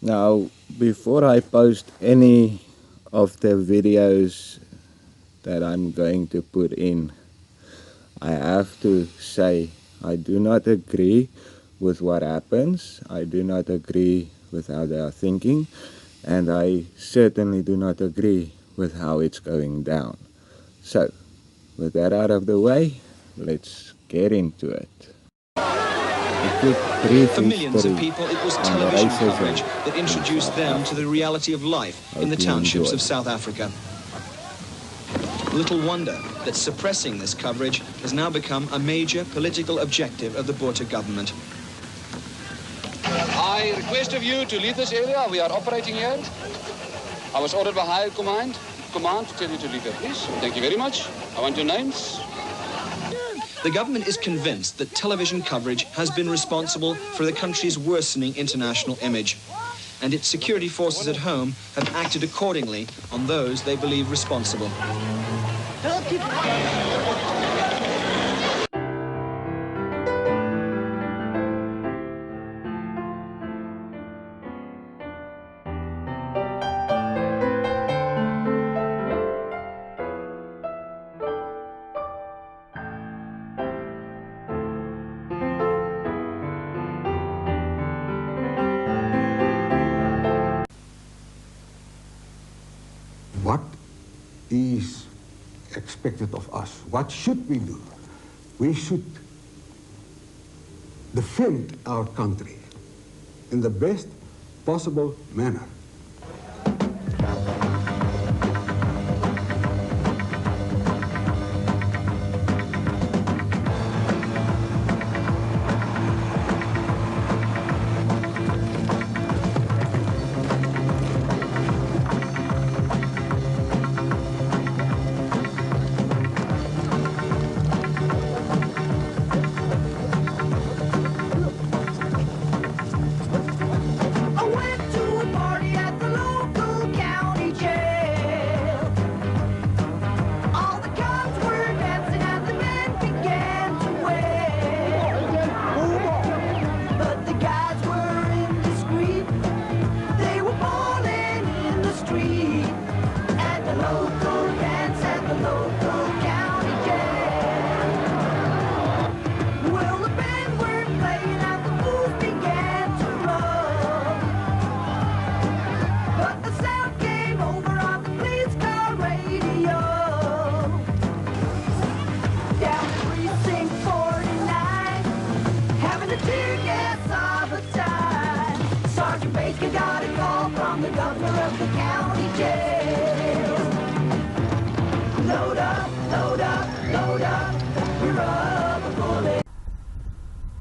Now, before I post any of the videos that I'm going to put in, I have to say I do not agree with what happens. I do not agree with how they are thinking, and I certainly do not agree with how it's going down. So, with that out of the way, let's get into it. For millions of people, it was television coverage that introduced them to the reality of life in the townships of South Africa. Little wonder that suppressing this coverage has now become a major political objective of the Botha government. I request of you to leave this area. We are operating here. I was ordered by High Command to tell you to leave here, please. Thank you very much. I want your names. The government is convinced that television coverage has been responsible for the country's worsening international image, and its security forces at home have acted accordingly on those they believe responsible. What is expected of us? What should we do? We should defend our country in the best possible manner.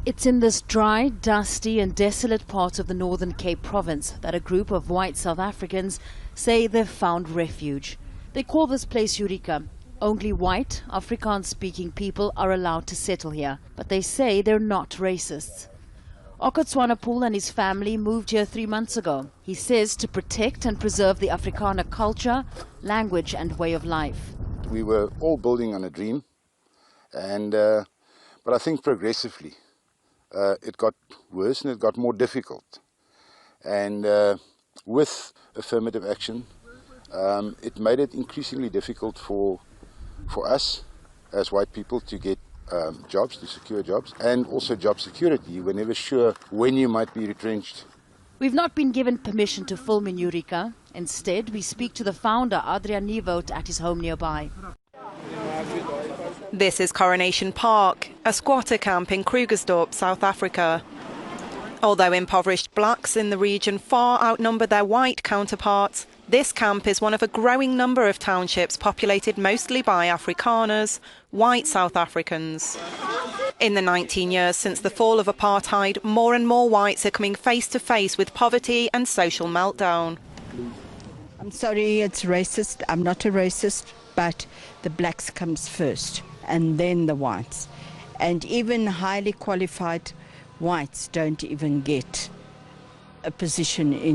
It's in this dry, dusty and desolate part of the Northern Cape province that a group of white South Africans say they've found refuge. They call this place Eureka. Only white, Afrikaans-speaking people are allowed to settle here, but they say they're not racists. Okatswanapoel and his family moved here 3 months ago. He says to protect and preserve the Afrikaner culture, language and way of life. We were all building on a dream, but I think progressively it got worse and it got more difficult. And with affirmative action, it made it increasingly difficult for us as white people to get jobs, to secure jobs, and also job security. We're never sure when you might be retrenched. We've not been given permission to film in Eureka. Instead, we speak to the founder, Adrian Nieuwoud, at his home nearby. This is Coronation Park, a squatter camp in Krugersdorp, South Africa. Although impoverished blacks in the region far outnumber their white counterparts, this camp is one of a growing number of townships populated mostly by Afrikaners, white South Africans. In the 19 years since the fall of apartheid, more and more whites are coming face to face with poverty and social meltdown. I'm sorry, it's racist. I'm not a racist, but the blacks comes first and then the whites. And even highly qualified whites don't even get a position